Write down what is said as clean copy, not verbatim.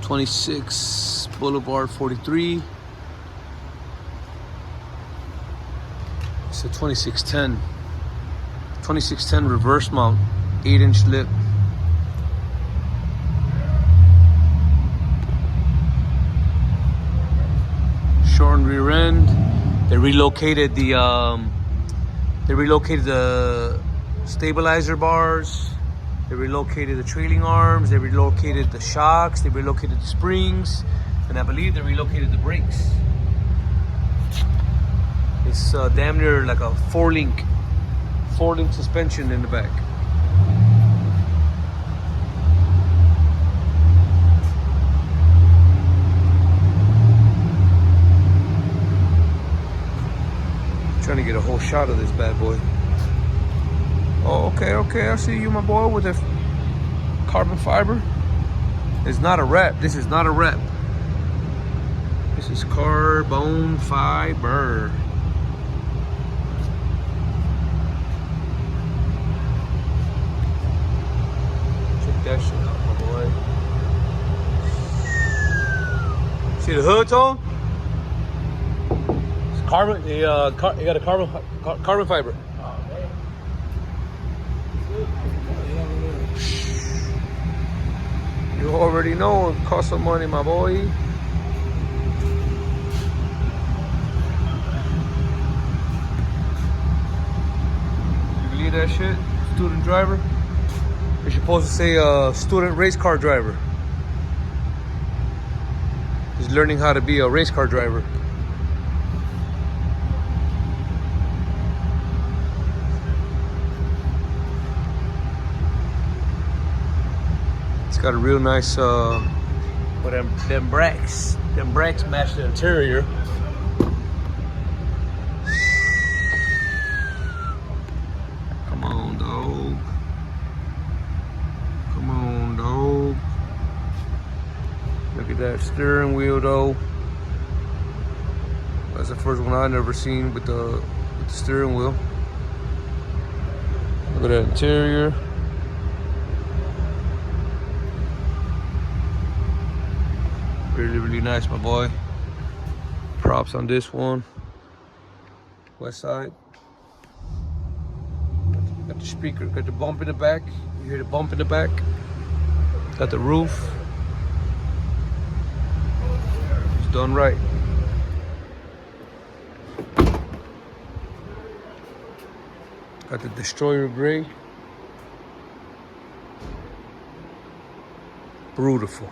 26 Boulevard 43. It's a 2610. 2610 reverse mount, 8-inch lip. Shortened rear end. They relocated the stabilizer bars. They relocated the trailing arms. They relocated the shocks. They relocated the springs, and I believe they relocated the brakes. It's damn near like a four-link suspension in the back. Trying to get a whole shot of this bad boy. Oh, okay, I see you, my boy, with the carbon fiber. It's not a wrap. This is not a wrap. This is carbon fiber. Check that shit out, my boy. See the hood, Tone? It's carbon. You got a carbon fiber. You already know it costs some money, my boy. You believe that shit? Student driver? You're supposed to say student race car driver. He's learning how to be a race car driver. Got a real nice, them brakes match the interior. Come on, dog. Come on, dog. Look at that steering wheel, though. That's the first one I never seen with the steering wheel. Look at that interior. Really nice, my boy. Props on this one. West side. Got the speaker, got the bump in the back. You hear the bump in the back. Got the roof. It's done right. Got the Destroyer gray. Beautiful.